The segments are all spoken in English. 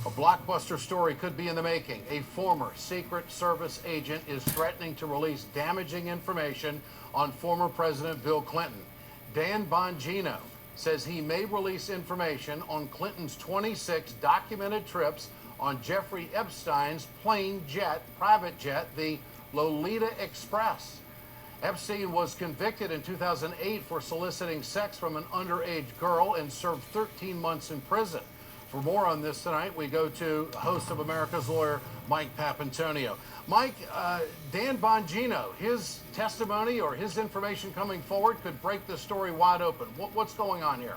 A blockbuster story could be in the making. A former Secret Service agent is threatening to release damaging information on former President Bill Clinton. Dan Bongino says he may release information on Clinton's 26 documented trips on Jeffrey Epstein's private jet, the Lolita Express. Epstein was convicted in 2008 for soliciting sex from an underage girl and served 13 months in prison. For more on this tonight, we go to host of America's Lawyer, Mike Papantonio. Mike, Dan Bongino, his testimony or his information coming forward could break the story wide open. What's going on here?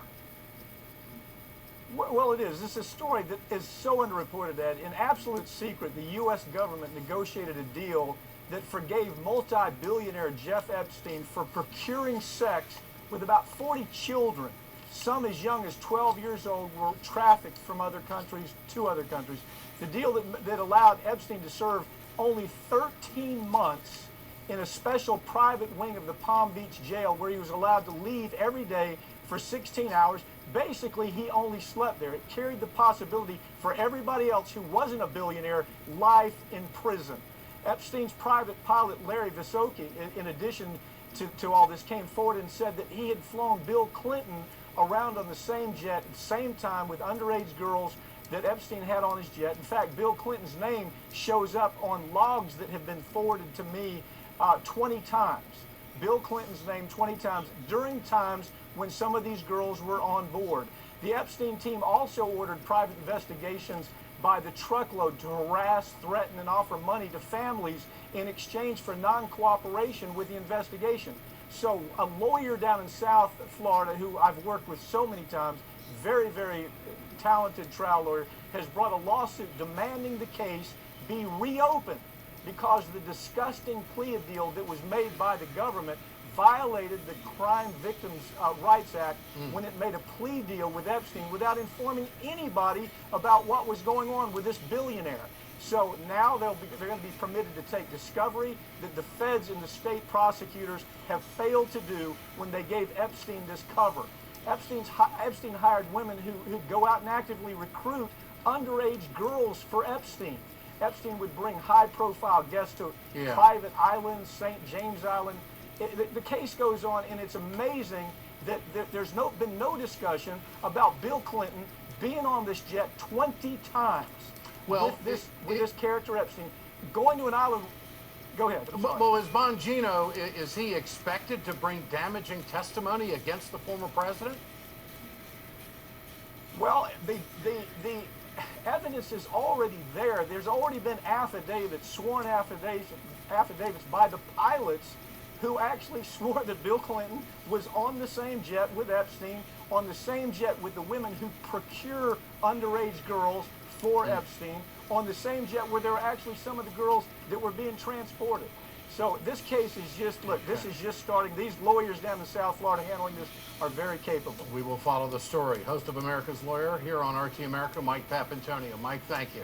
Well, it is. This is a story that is so underreported that in absolute secret, the U.S. government negotiated a deal that forgave multi-billionaire Jeff Epstein for procuring sex with about 40 children. Some as young as 12 years old were trafficked from other countries to other countries. The deal that allowed Epstein to serve only 13 months in a special private wing of the Palm Beach jail where he was allowed to leave every day for 16 hours. Basically, he only slept there. It carried the possibility for everybody else who wasn't a billionaire, life in prison. Epstein's private pilot, Larry Visocki, in addition to all this, came forward and said that he had flown Bill Clinton around on the same jet at the same time with underage girls that Epstein had on his jet. In fact, Bill Clinton's name shows up on logs that have been forwarded to me 20 times. Bill Clinton's name 20 times during times when some of these girls were on board. The Epstein team also ordered private investigations by the truckload to harass, threaten, and offer money to families in exchange for non-cooperation with the investigation. So a lawyer down in South Florida who I've worked with so many times, very, very talented trial lawyer, has brought a lawsuit demanding the case be reopened because the disgusting plea deal that was made by the government violated the Crime Victims' Rights Act when it made a plea deal with Epstein without informing anybody about what was going on with this billionaire. So now they're going to be permitted to take discovery that the feds and the state prosecutors have failed to do when they gave Epstein this cover. Epstein hired women who go out and actively recruit underage girls for Epstein. Epstein would bring high-profile guests to private islands, St. James Island. The case goes on, and it's amazing that there's been no discussion about Bill Clinton being on this jet 20 times with this character Epstein, going to an island. Go ahead. Well, is Bongino, is he expected to bring damaging testimony against the former president? Well, the evidence is already there. There's already been affidavits, sworn affidavits by the pilots who actually swore that Bill Clinton was on the same jet with Epstein, on the same jet with the women who procure underage girls for Epstein, on the same jet where there were actually some of the girls that were being transported. So this case is just, look, this is just starting. These lawyers down in South Florida handling this are very capable. We will follow the story. Host of America's Lawyer here on RT America, Mike Papantonio. Mike, thank you.